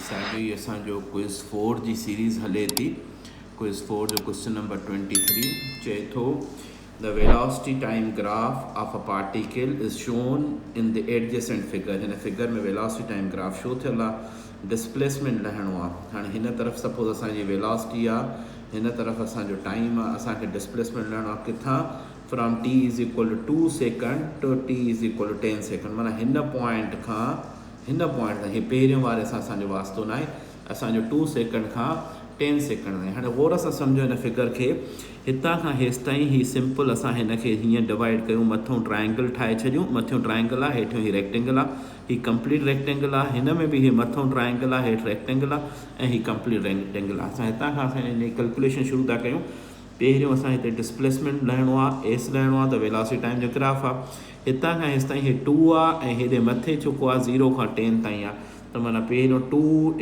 साॻी असांजो क्विज़ 4 जी सीरीज़ हले थी। क्विज़ 4 जो क्वेश्चन नंबर 23 चए थो the velocity time graph of a particle is shown in the adjacent figure. हिन फिगर में वेलोसिटी टाइम ग्राफ शो थियल आहे, डिस्प्लेसमेंट लहणो आहे। हाणे हिन तरफ़ सपोज़ असांजी वेलोसिटी आहे, हिन तरफ़ असांजो टाइम आहे, असांखे डिस्प्लेसमेंट लहणो आहे किथां from t is equal to 2 second to t is equal to 10 second. माना हिन पॉइंट खां हे पहिरियों वारे सां असांजो वास्तो न आहे, असांजो 2 सेकंड खां 10 सेकंड ताईं। हाणे गौर सां सम्झो हिन फिगर खे, हितां खां हेसि ताईं ही सिंपल असां हिन खे हीअं डिवाइड कयूं, मथां ट्रायंगल ठाहे छॾियूं। मथियों ट्रायंगल आहे, हेठियों ही रेक्टेंगल आहे, ही कंप्लीट रेक्टेंगल आहे। हिन में बि ही मथां ट्रायंगल आहे, हेठि रेक्टेंगल आहे ऐं ही कंप्लीट रेक्टेंगल आहे। असां हितां खां असां हिन जी कैलकुलेशन शुरू था कयूं। पहिरियों असां हिते डिस्प्लेसमेंट लहणो आहे, एस लहणो आहे, त वेलोसिटी टाइम जो ग्राफ आहे। हितां खां हेसि ताईं हे 2 आहे ऐं हेॾे मथे चुको आहे 0 खां 10 ताईं आहे, त माना पहिरियों 2 ×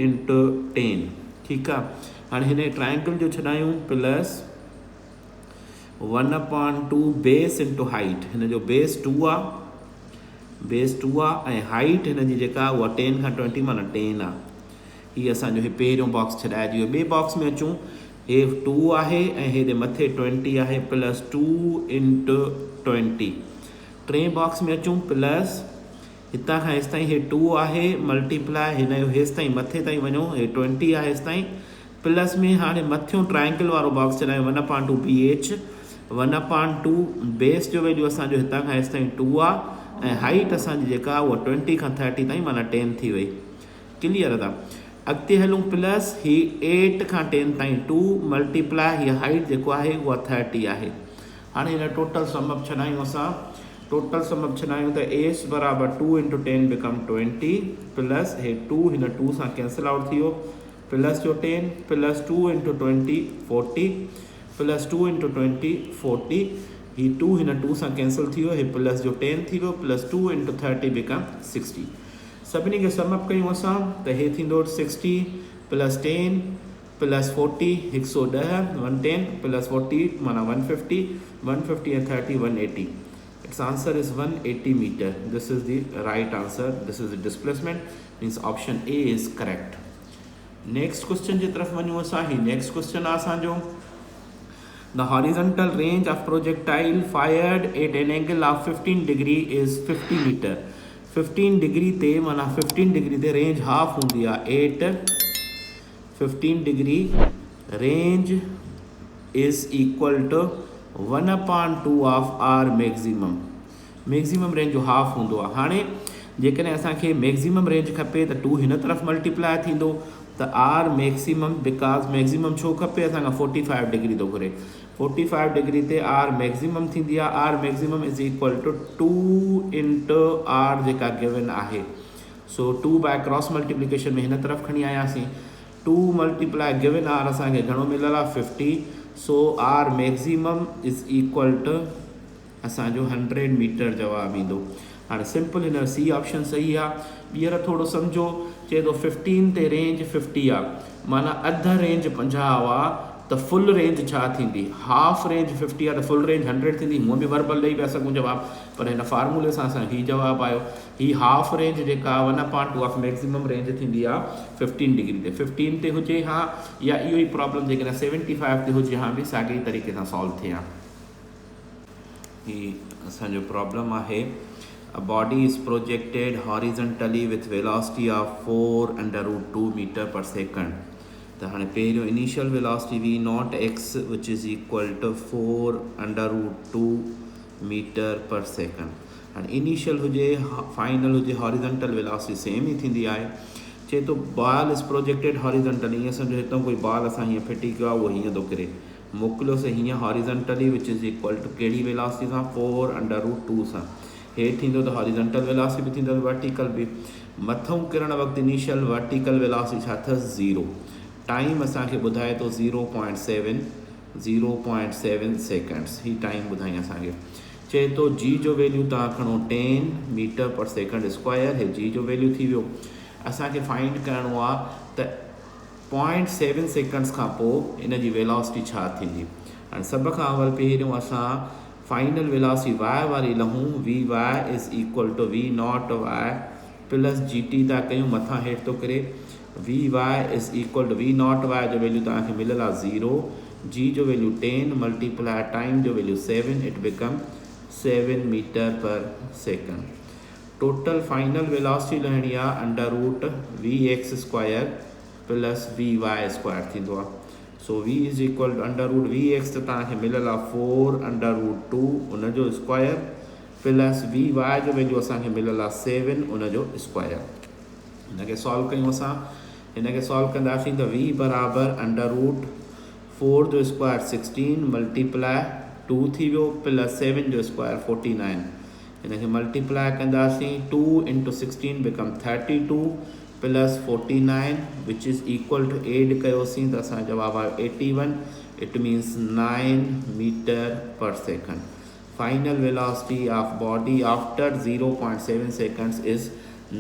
10, ठीकु आहे। हाणे हिन ट्रायंगल जो छॾायूं प्लस 1/2 बेस इंटू हाइट। हिन जो बेस 2 आहे, ऐं हाइट हिन जी जेका आहे उहा 10 खां 20 माना 10 आहे। हीअ असांजो हे पहिरियों बॉक्स छॾाइजी वियो। ॿिए बॉक्स में अचूं, हे 2 आहे ऐं हेॾे मथे 20 आहे, प्लस 2 × 20। टे बॉक्स में अचूं, प्लस हितां खां हेसि ताईं हे 2 आहे, मल्टीप्लाई हिन जो हेसि ताईं मथे ताईं वञो, हे 20 आहे हेसि ताईं, प्लस में हाणे मथियों ट्रायंगल वारो बॉक्स छॾायूं 1/2 BH। 1/2 बेस जो वैल्यू असांजो हितां खां हेसि ताईं 2 आहे, ऐं हाइट असांजी जेका आहे उहा 20 खां 30 ताईं माना 10 थी वई। क्लियर था? अॻिते हलूं, प्लस ही 8 खां 10 ताईं 2 मल्टीप्लाई हीअ हाइट जेको आहे उहा 30 आहे। हाणे हिन टोटल समअप छॾायूं असां, त एस बराबर 2 × 10 बिकम 20, प्लस हे 2 हिन 2 सां कैंसिल आउट थी वियो, प्लस जो 10, प्लस 2 × 20 40, प्लस 2 × 20 40, ही 2 हिन 2 सां कैंसिल थी वियो, हे प्लस जो 10 थी वियो, प्लस 2 × 30 बिकम 60। सभिनी खे समअप कयूं असां त हे थींदो 60 प्लस 10 प्लस 40 110, 110 प्लस 40 माना 150, 150 and 30 180। Its answer is 180 meter. This is the right answer. This is the displacement, means option A is correct. Next question जी तरफ वञूं असां। ही next question आहे असांजो, the horizontal range of projectile fired at an angle of 15 degree is 50 meter। 15 degree ते माना 15 degree ते range half हूंदी आहे, 8 15 degree range is equal to 1/2 of R maximum range जो हाफ हूंदो आहे। हाणे जेकॾहिं असांखे मैक्सिमम रेंज खपे त 2 हिन तरफ़ मल्टीप्लाई थींदो, त आर मैक्सिमम, बिकॉज मैक्सिमम छो खपे, असांखां 45 डिग्री थो घुरे, 45 डिग्री ते आर मैक्सिमम थींदी आहे। R maximum is equal to 2 × R जेका गिवन आहे। सो 2 बाय क्रॉस मल्टीप्लिकेशन में हिन तरफ़ खणी आयासीं, 2 मल्टीप्लाई गिवन आर असांखे घणो मिलियल आहे 50। So R maximum is equal to असांजो 100 मीटर जवाबु ईंदो। हाणे सिंपल हिन सी ऑप्शन सही आहे। ॿीहर थोरो सम्झो, चए थो 15 ते रेंज 50 आहे, माना अधु रेंज 50 आहे, त फुल रेंज छा थींदी? हाफ रेंज 50 आहे त फुल रेंज 100 थींदी। हूअं बि वर्बल ॾेई पिया सघूं जवाबु, पर हिन फार्मूले सां असां हीउ जवाबु आयो। ही हाफ रेंज जेका 1/2 ऑफ मैक्सिमम रेंज थींदी आहे 15 डिग्री ते। 15 ते हुजे हा, या इहो ई प्रॉब्लम जेकॾहिं 75 ते हुजे हा, बि साॻे तरीक़े सां सॉल्व थिए हा। ही असांजो प्रॉब्लम आहे, a body is projected horizontally with velocity of 4√2 meter per second। त हाणे पहिरियों initial velocity v naught x which is equal to 4√2 metre per second. हाणे इनिशियल हुजे, फाइनल हुजे, हॉरिजॉन्टल वेलोसिटी सेम ई थींदी आहे। चए थो बॉल इज़ प्रोजेक्टेड हॉरिजॉन्टली, ईअं सम्झो हितां कोई बॉल असां हीअं फिटी कयो आहे, उहो हीअं थो किरे, मोकिलियोसीं हीअं horizontally which is equal to कहिड़ी वेलोसिटी सां, 4√2 सां। हेठि थींदो त हॉरिजॉन्टल वेलोसिटी बि थींदो, वर्टिकल बि। मथां किरण वक़्तु इनिशियल वर्टिकल वेलोसिटी छा अथसि? 0। टाइम असांखे ॿुधाए थो 0.7 सेकंड्स, ही टाइम ॿुधाई असांखे। चए थो जी जो वैल्यू तव्हां खणो 10 मीटर पर सेकंड स्क्वायर, हे जी जो वैल्यू थी वियो। असांखे फाइंड करिणो आहे त 0.7 सेकंड्स खां पोइ इन जी वेलोसिटी छा थींदी। हाणे सभ खां अवल पहिरियों असां फाइनल वेलोसिटी y वारी लहूं, vy is equal to v naught y plus gt था कयूं, मथां हेठि थो करे V Y is equal to V naught Y जो वैल्यू तव्हांखे मिलियल आहे 0, जी जो वैल्यू 10 मल्टीप्लाई टाइम जो value 7, it become 7 metre per second. Total final velocity लहणी आहे under root V X square plus V Y square थींदो आहे। So V is equal two under root V x त तव्हांखे मिलियल आहे 4 अंडर रूट 2 उनजो स्क्वायर प्लस वी वाई जो वैल्यू असांखे मिलियल आहे 7 उनजो स्क्वायर। हिनखे सॉल्व कयूं असां, हिनखे सॉल्व कंदासीं त वी बराबरि अंडर रूट 4 जो स्क्वायर 16 मल्टीप्लाई 2 थी वियो प्लस 7 जो स्क्वायर 49। हिनखे मल्टीप्लाई कंदासीं 2 इंटू 16 बिकम 32 प्लस 49 विच इज़ इक्वल टू एड कयोसीं त असांजो जवाबु आहे 81। It means 9 metre per second. Final velocity of body after 0.7 seconds is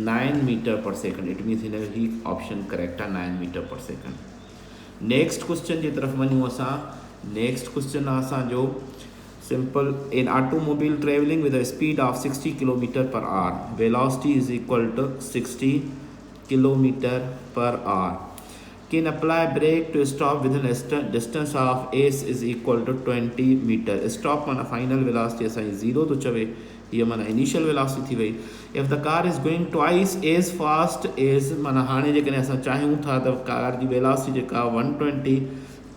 9 metre per second. It means हिन ही ऑप्शन करेक्ट आहे 9 metre per second. Next question की तरफ वञूं असां। नेक्स्ट क्वेश्चन आहे असांजो simple. In automobile travelling with a speed of 60 kilometre per hour, velocity is equal to 60 kilometre per hour. Can apply brake to stop within distance of S is equal to 20 metre. Stop माना final velocity असांजी 0 तो चवे, ये माना initial velocity थी वही। If the car is going twice as fast as माना हाणे जेकॾहिं असां चाहियूं था त कार जी वेलोसिटी जेका 120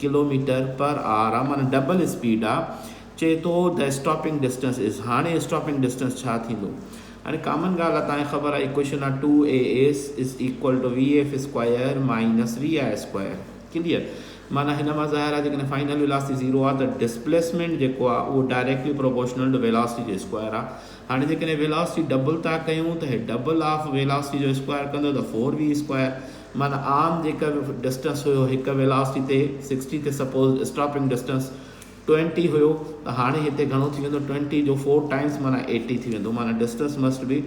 किलोमीटर पर आवर आहे माना डबल स्पीड आहे। चए थो द स्टॉपिंग डिस्टेंस इज़, हाणे स्टॉपिंग डिस्टेंस छा थींदो। हाणे कॉमन ॻाल्हि आहे, तव्हांखे ख़बर आहे इक्वेशन आहे 2as is equal to V F square minus V I square. Clear, माना हिन मां ज़ाहिर आहे जेकॾहिं फाइनल वेलोसिटी 0 आहे त डिस्प्लेसमेंट जेको आहे उहो डायरेक्टली प्रोपोर्शनल टू वेलोसिटी जो स्क्वायर आहे। हाणे जेकॾहिं वेलोसिटी डबल था कयूं त हे डबल ऑफ वेलोसिटी जो स्क्वायर कंदो त 4v स्क्वायर। माना आम जेका डिस्टेंस हुयो हिकु वेलोसिटी ते 60 ते सपोज स्टॉपिंग डिस्टेंस 20 हुयो त हाणे हिते घणो थी वेंदो 20 जो 4 टाइम्स माना 80 थी वेंदो। माना distance must be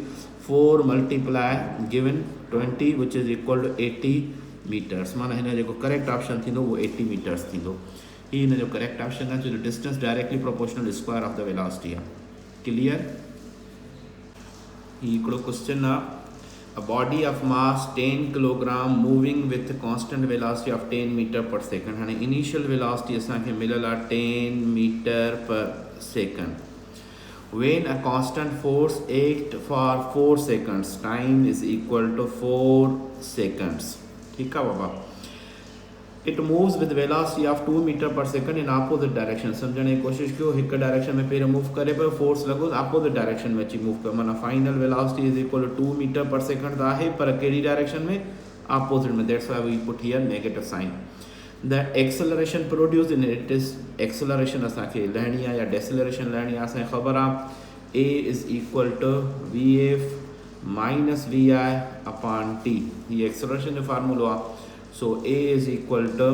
4 multiply given 20 विच इज़ इक्वल टू 80 मीटर्स। माना हिन जो करेक्ट ऑप्शन थींदो उहो 80 मीटर्स थींदो। ही हिन जो करेक्ट ऑप्शन आहे छो जो distance directly proportional square of the velocity आहे। क्लियर, ही हिकिड़ो क्वेश्चन आहे। A body of mass 10 kilogram moving with constant velocity of 10 meter per second। हाँ initial velocity असांखे मिलल आहे 10 meter per second। When a constant force act for 4 seconds, time is equal to 4 seconds। ठीक है बाबा। It moves with velocity of 2 meter per second in opposite direction। समझने की कोशिश कयो, एक डायरेक्शन में पेर मूव करे पे फोर्स लगो अपोजिट डायरेक्शन में अची मूव कयो। माना final velocity is equal to 2 metre per second आहे पर कहिड़ी डायरेक्शन में, अपोजिट में। That's why we put here negative sign. The acceleration produce in it is, acceleration असांखे लहणी आहे या डेसेलरेशन लहणी आहे असांखे ख़बर आहे A is equal to V F minus V I upon T. ये एक्सेलरेशन जो फार्मूलो आहे। So A is equal to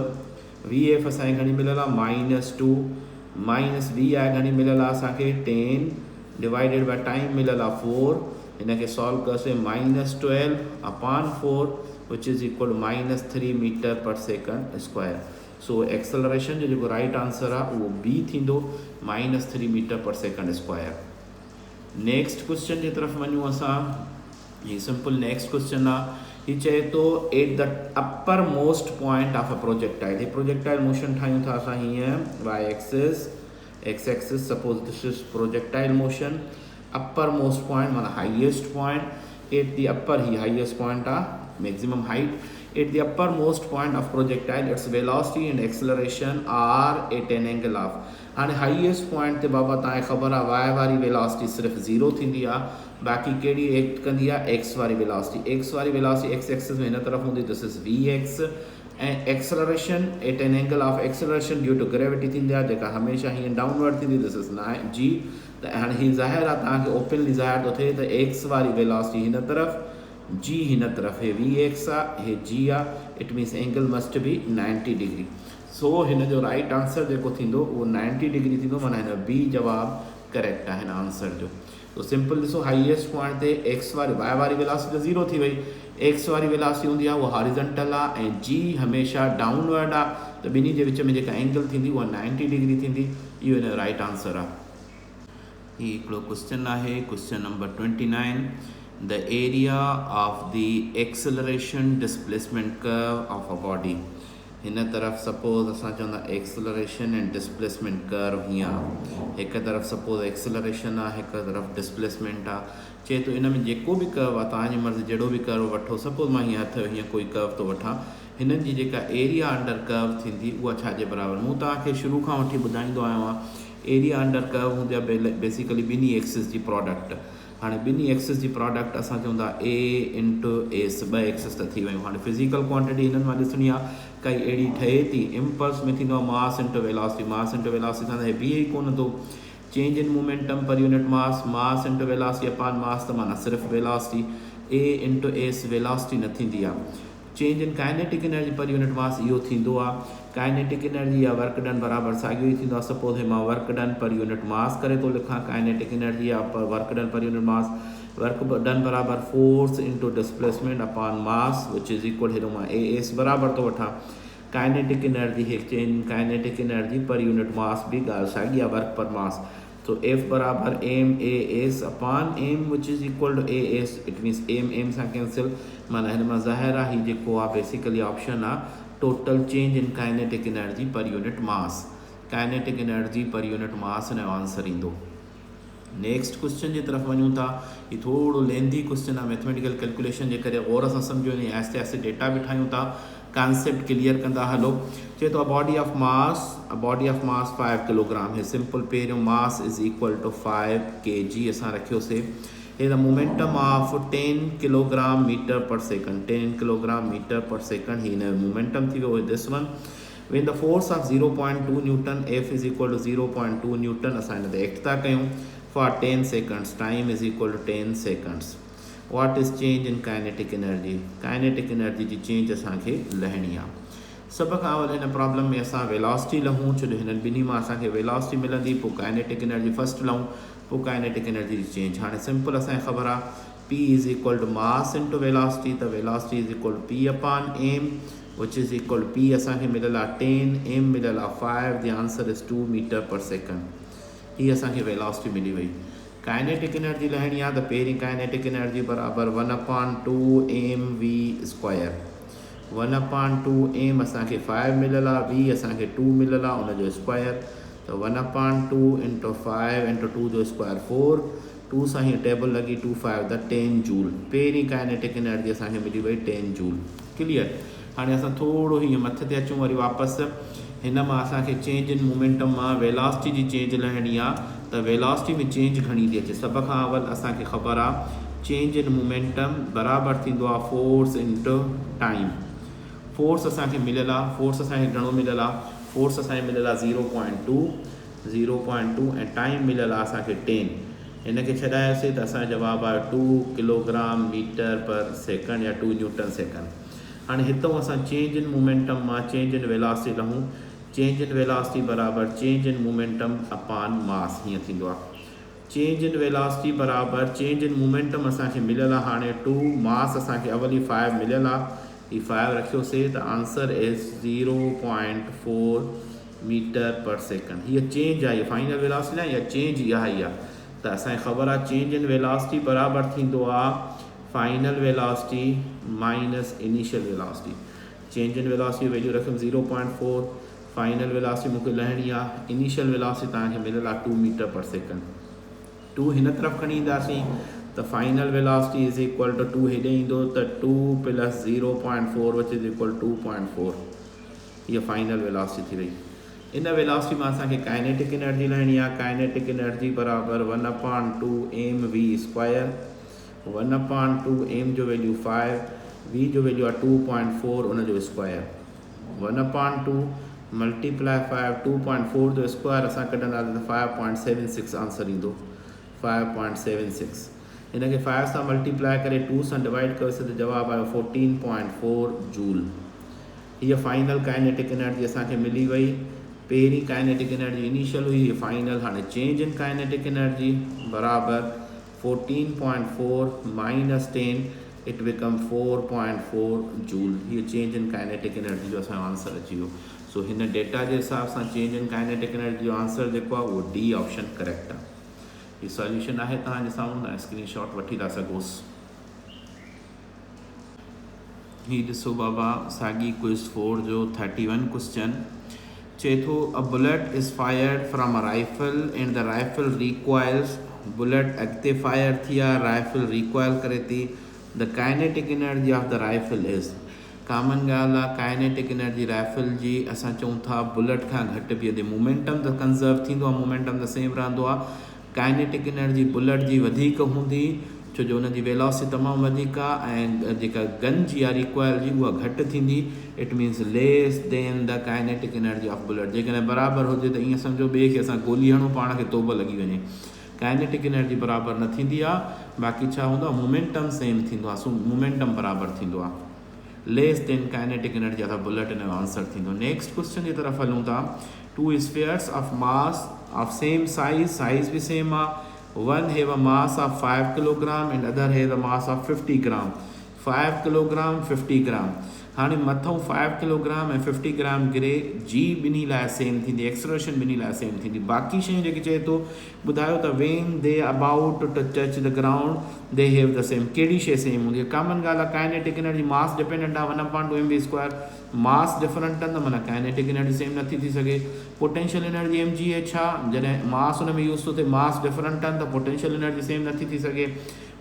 V F असांखे घणी मिलियल आहे -2 माइनस वी आई घणी मिलियल आहे असांखे 10 डिवाइडेड बाय टाइम मिलियल आहे 4। हिनखे सॉल्व कयोसीं -12 upon 4 which is equal to -3 metre per second square. So acceleration जो जेको राइट आंसर आहे उहो बी थींदो -3 metre per second square. Next question जी तरफ़ वञूं असां। ही सिंपल नेक्स्ट क्वेश्चन आहे। ही चए थो at the upper most point of a projectile. ही प्रोजेक्टाइल मोशन ठाहियूं था असां हीअं Y axis X axis, suppose this is projectile motion. Upper most point माना highest point at the upper, ही हाईएस्ट पॉइंट आहे maximum height. At the upper most point of projectile its velocity and acceleration are at an angle of. हाणे highest point ते बाबा तव्हांखे ख़बर आहे Y वारी वेलोसिटी सिर्फ़ु 0 थींदी आहे, बाक़ी कहिड़ी एक्ट कंदी आहे एक्स वारी वेलोसिटी। एक्स वारी वेलोसिटी एक्स एक्सिस में हिन तरफ़ हूंदी, दिस इज़ वी एक्स। ऐं acceleration at an angle of acceleration due to gravity थींदी आहे जेका हमेशह हीअं डाउनवर्ड थींदी, दिस इज़ जी। त हाणे हीअ ज़ाहिर आहे तव्हांखे ओपनली ज़ाहिर थो थिए त एक्स वारी वेलोसिटी हिन तरफ़, जी हिन तरफ़, हे वी एक्स आहे, हे जी आहे। It means angle must be 90 degree. So हिन जो राइट आंसर जेको थींदो उहो 90 डिग्री थींदो। माना हिन बी जवाबु करेक्ट आहे हिन आंसर जो। तो सिंपल ॾिसो हाईएस्ट पॉइंट ते एक्स वारी वाई वारी वेलोसिटी 0 थी वई, एक्स वारी वेलोसिटी हूंदी आहे उहा हॉरिजॉन्टल आहे ऐं जी हमेशह डाउनवर्ड आहे। त ॿिन्ही जे विच में जेका एंगल थींदी उहा 90 डिग्री थींदी। इहो हिन जो राइट आंसर आहे। ही हिकिड़ो क्वेश्चन आहे, question number 29। the area of the acceleration displacement curve of a body. हिन तरफ़ सपोज असां चवंदा एक्सेलरेशन एंड डिस्प्लेसमेंट कर्व हीअं हिक तरफ़ सपोज एक्सेलरेशन आहे हिक तरफ़ डिस्प्लेसमेंट आहे चए थो इन में जेको बि कर्व आहे तव्हांजी मर्ज़ी जहिड़ो बि कर्व वठो सपोज मां हीअं हथ हीअं कोई कर्व थो वठां हिननि जी जेका एरिया अंडर कर्व थींदी उहा छाजे बराबरि मूं तव्हांखे शुरू खां वठी ॿुधाईंदो आहियां एरिया अंडर कर्व हूंदी आहे बेसिकली ॿिन्ही एक्सिस जी प्रोडक्ट हाँ ॿिन्ही एक्सिस जी प्रोडक्ट असां चवंदा ए इंटू एस ॿ एक्सिस त थी वियूं हाणे फिज़िकल क्वांटिटी हिननि मां ॾिसणी आहे काई अहिड़ी ठहे थी इम्पल्स में थींदो आहे मास इंटू वेलोसिटी सां त बीहे ई कोन थो change in momentum per unit mass into velocity upon mass त माना सिर्फ़ु velocity A into S velocity न थींदी आहे change in kinetic energy per unit mass इहो थींदो आहे काइनेटिक एनर्जी या वर्क डन बराबरि साॻियो ई थींदो आहे सपोज हे मां work done per unit mass करे थो लिखां काइनेटिक एनर्जी या work done per unit mass work done बराबरि force into displacement upon mass which is equal हेॾो मां ए एस बराबरि थो वठां काइनेटिक एनर्जी हिकु change kinetic energy per unit मास बि ॻाल्हि साॻी आहे वर्क पर मास तो एफ बराबर m a s upon m which is equal to a s it means m सां कैंसिल माना हिन मां ज़ाहिर आहे हीउ जेको आहे बेसिकली ऑप्शन आहे total change in kinetic energy per unit mass kinetic energy per unit mass हिन जो आंसर ईंदो नेक्स्ट क्वेश्चन जी तरफ़ वञूं था हीउ थोरो लेंदी क्वेश्चन आहे मैथमेटिकल कैलकुलेशन जे करे गौर सां सम्झो ऐं आहिस्ते आहिस्ते डेटा बि ठाहियूं था कॉन्सेप्ट क्लियर कंदा हलो चए थो बॉडी ऑफ मास 5 किलोग्राम हे सिंपल पहिरियों mass is equal to 5 kg असां रखियोसीं हे the momentum of 10 kilogram metre per second 10 kilogram metre per second ही मोमेंटम थी वियो this one when the force of 0.2 Newton F is equal to 0.2 Newton असां हिन ते एक्ट था कयूं for 10 seconds time is equal to 10 seconds what is change in kinetic energy जी change असांखे लहणी आहे सभ खां अवल हिन प्रॉब्लम में असां वेलोसिटी लहूं छो जो हिननि ॿिन्ही मां असांखे वेलोसिटी मिलंदी पोइ काइनेटिक एनर्जी फर्स्ट लहूं पोइ काइनेटिक एनर्जी जी चेंज हाणे सिंपल असांखे ख़बर आहे P is equal to mass into velocity त velocity is equal to P upon M which is equal to P असांखे मिलियल आहे 10 M मिलियल आहे 5 the answer is 2 metre per second ही असांखे वेलोसिटी मिली वई काइनेटिक एनर्जी लहणी आहे त पहिरीं काइनेटिक एनर्जी बराबरि 1/2 mv स्क्वायर 1/2 m असांखे 5 मिलियल आहे v असांखे 2 मिलियल आहे उनजो स्क्वायर त 1/2 इंटू 5 इंटू 2 जो स्क्वायर 4 2 सां हीअ टेबल लॻी 2 5 द 10 जूल पहिरीं काइनेटिक एनर्जी असांखे मिली वई 10 जूल क्लियर हाणे असां थोरो हीअं मथे ते अचूं वरी वापसि हिन मां असांखे चेंज इन मोमेंटम मां वेलोसिटी जी चेंज लहणी आहे त वेलोसिटी में चेंज घणी थी अचे सभ खां अवल असांखे ख़बर आहे चेंज इन मोमेंटम बराबरि थींदो आहे फोर्स इंटू टाइम फोर्स असांखे मिलियल आहे फोर्स असांखे घणो मिलियल आहे फोर्स असांखे मिलियल आहे 0.2 ऐं टाइम मिलियल आहे असांखे 10 हिनखे छॾायोसीं त असांजो जवाबु आहे 2 किलोग्राम मीटर पर सेकंड या 2 न्यूटन सेकंड हाणे हितां असां चेंज इन मोमेंटम मां चेंज इन वेलोसिटी लहूं चेंज इन वेलोसिटी बराबरि change in momentum upon mass हीअं थींदो आहे चेंज इन वेलोसिटी बराबरि चेंज इन मोमेंटम असांखे मिलियल आहे हाणे 2 मास असांखे अवल ई 5 मिलियल आहे ही 5 रखियोसीं त answer is 0.4 metre per second हीअ चेंज आहे हीअ फाइनल वेलोसिटी न इहा चेंज इहा ई आहे त असांखे ख़बर आहे चेंज इन वेलोसिटी बराबरि थींदो आहे final velocity minus initial velocity change in velocity value रखियमि 0.4 फाइनल वेलोसिटी मूंखे लहणी आहे इनिशियल वेलोसिटी तव्हांखे मिलियल आहे 2 मीटर पर सेकंड 2 हिन तरफ़ खणी ईंदासीं त final velocity is equal to 2 हेॾे ईंदो त 2 प्लस 0.4 विच इज़ इक्वल 2.4 हीअ फाइनल वेलोसिटी थी वई इन वेलोसिटी में असांखे काइनेटिक एनर्जी लहणी आहे काइनेटिक एनर्जी बराबरि 1/2 mv स्क्वायर 1/2 m जो वैल्यू 5 v जो वैल्यू आहे 2.4 उनजो स्क्वायर 1/2 मल्टीप्लाई 5 2.4 जो स्क्वायर असां कढंदासीं त 5.76 आंसर ईंदो 5.76 हिनखे 5 सां मल्टीप्लाई करे 2 सां डिवाइड कयोसीं त जवाबु आयो 14.4 जूल हीअ फाइनल काइनेटिक एनर्जी असांखे मिली वई पहिरीं काइनेटिक एनर्जी इनिशियल हुई हीअ फाइनल हाणे चेंज इन काइनेटिक एनर्जी बराबरि 14.4 minus 10 it become 4.4 जूल हीअ चेंज इन काइनेटिक एनर्जी जो असांजो आंसर अची वियो सो हिन डेटा जे हिसाब सां चेंज इन काइनेटिक एनर्जी जो आंसर जेको आहे उहो डी ऑप्शन करेक्ट आहे हीअ सॉल्यूशन आहे तव्हांजे साम्हूं तव्हां स्क्रीनशॉट वठी था सघोसि ही ॾिसो बाबा साॻी क्विज़ 4 जो 31 क्वेश्चन चए थो a bullet is fired from a rifle and the rifle requires bullet अॻिते फायर थी आहे राइफल रिक्वायल करे थी the kinetic energy of the rifle is common ॻाल्हि आहे काइनेटिक एनर्जी राइफल जी असां चऊं था बुलेट खां घटि बीहंदी मोमेंटम त कंज़र्व थींदो आहे मोमेंटम त सेम रहंदो आहे काइनेटिक एनर्जी बुलेट जी वधीक हूंदी छो जो हुनजी वेलोसिटी तमामु वधीक आहे ऐं जेका गन जी आहे रिक्वायर जी उहा घटि थींदी it means less than the kinetic energy of bullet जेकॾहिं बराबरि हुजे त ईअं सम्झो ॿिए खे असां गोली हणूं पाण खे तोब लॻी वञे काइनेटिक एनर्जी बराबरि न थींदी आहे बाक़ी छा हूंदो आहे मोमेंटम सेम थींदो आहे मोमेंटम बराबरि थींदो आहे less than kinetic energy of bullet इन जो आंसर थींदो नेक्स्ट क्वेश्चन जी तरफ़ हलूं था two spheres of mass of same size बि सेम आहे one have a mass of 5 kilogram and other has a mass of 50 gram 5 kilogram 50 gram हाणे मथों 5 किलोग्राम ऐं 50 ग्राम गिरे जी ॿिन्ही लाइ सेम थींदी एक्सलरेशन ॿिन्ही लाइ सेम थींदी बाक़ी शयूं जेके चए थो ॿुधायो त when they about to touch the ground they have the same कहिड़ी शइ सेम हूंदी आहे कॉमन ॻाल्हि आहे काइनेटिक एनर्जी मास डिपेंडेंट आहे 1/2 mv² मास डिफरेंट आहे त माना काइनेटिक एनर्जी सेम नथी थी सघे potential energy m g h आहे जॾहिं मास हुन में यूज़ थो थिए मास डिफरेंट आहिनि त पोटेंशियल एनर्जी सेम नथी थी सघे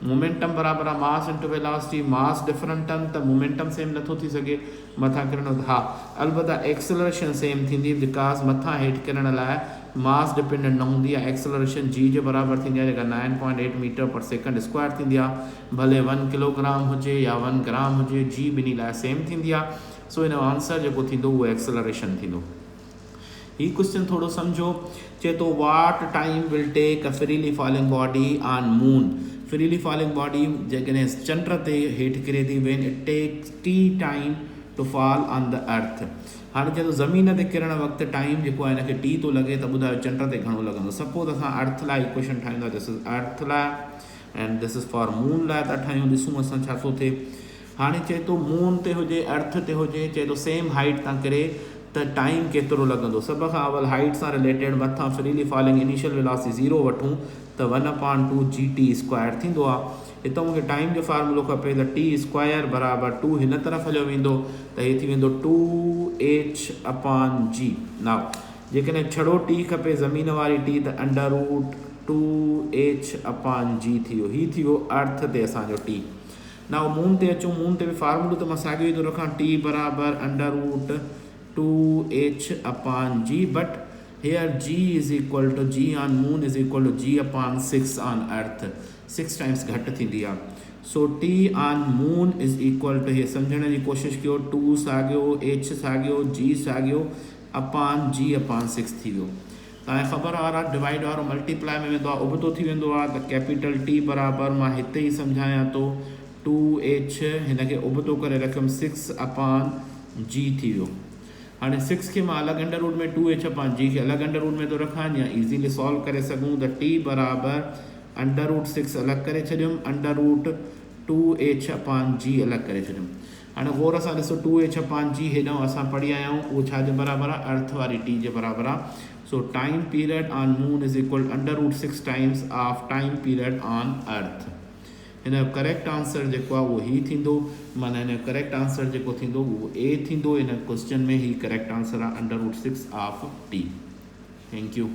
मोमेंटम बराबरि आहे मास इंटू वेलोसिटी मास डिफरेंट आहिनि त मोमेंटम सेम नथो थी सघे मथां किरण हा अलबत्ता एक्सेलरेशन सेम थींदी बिकॉज़ मथां हेठि किरण लाइ मास डिपेंडेंट न हूंदी आहे एक्सेलरेशन जी जे बराबरि थींदी आहे जेका 9.8 मीटर पर सेकेंड स्क्वायर थींदी आहे भले 1 किलोग्राम हुजे या 1 ग्राम हुजे जी ॿिन्ही लाइ सेम थींदी आहे सो हिन जो आंसर जेको थींदो उहो एक्सेलरेशन थींदो ही क्वेश्चन थोरो सम्झो चए थो what time will take a freely falling body on moon freely falling body जेकॾहिं चंड ते हेठि किरे थी when it takes t time to fall on the earth हाणे चए थो ज़मीन ते किरण वक़्तु टाइम जेको आहे हिनखे टी थो लॻे त ॿुधायो चंड ते घणो लॻंदो सपोज़ असां अर्थ लाइ इक्वेशन ठाहींदा दिस इज़ अर्थ लाइ and this is for moon लाइ था ठाहियूं ॾिसूं असां छा थो थिए हाणे चए थो मून ते हुजे अर्थ ते हुजे चए थो सेम हाइट तां किरे त टाइम केतिरो लॻंदो सभ खां अवल हाइट सां रिलेटेड मथां फ्रीली फॉलिंग इनिशियल वेलोसिटी 0 वठूं त 1/2 GT² थींदो आहे हितां मूंखे टाइम जो फार्मूलो खपे त T² बराबरि 2 हिन तरफ़ हलियो वेंदो त हीअ थी वेंदो 2H/G नाउ जेकॾहिं छड़ो टी खपे ज़मीन वारी टी त √2H/G थी वियो हीअ थी वियो अर्थ ते असांजो टी नाउ मून ते अचूं मून ते बि फार्मूलो त मां साॻियो ई थो रखां T बराबरि √2H/G but here G is equal to G on moon is equal to G/6 on earth 6 times घटि थींदी आहे सो T on moon is equal to हीअ सम्झण जी कोशिशि कयो 2 साॻियो H साॻियो G साॻियो अपॉन G/6 थी वियो तव्हांखे ख़बर वारा डिवाइड वारो मल्टीप्लाई में वेंदो आहे उबतो थी वेंदो आहे त कैपिटल T बराबरि मां हिते ई सम्झायां थो 2H हिनखे उबतो करे रखियुमि 6/G थी वियो हाणे 6 खे मां अलॻि अंडर रूट में 2H/G खे अलॻि अंडर रूट में थो रखां या इज़ीली सॉल्व करे सघूं त T बराबरि √6 अलॻि करे छॾियुमि √2H/G अलॻि करे छॾियुमि हाणे गौर सां ॾिसो 2H/G हेॾां असां पढ़ी आया आहियूं उहो छाजे बराबरि आहे अर्थ वारी टी जे बराबरि आहे सो time period on moon is equal √6 times of time period on earth हिन जो करेक्ट आंसर जेको आहे उहो ही थींदो माना हिन जो करेक्ट आंसर जेको थींदो उहो ए थींदो हिन क्वेश्चन में ही करेक्ट आंसर आहे √6 ऑफ टी थैंक यू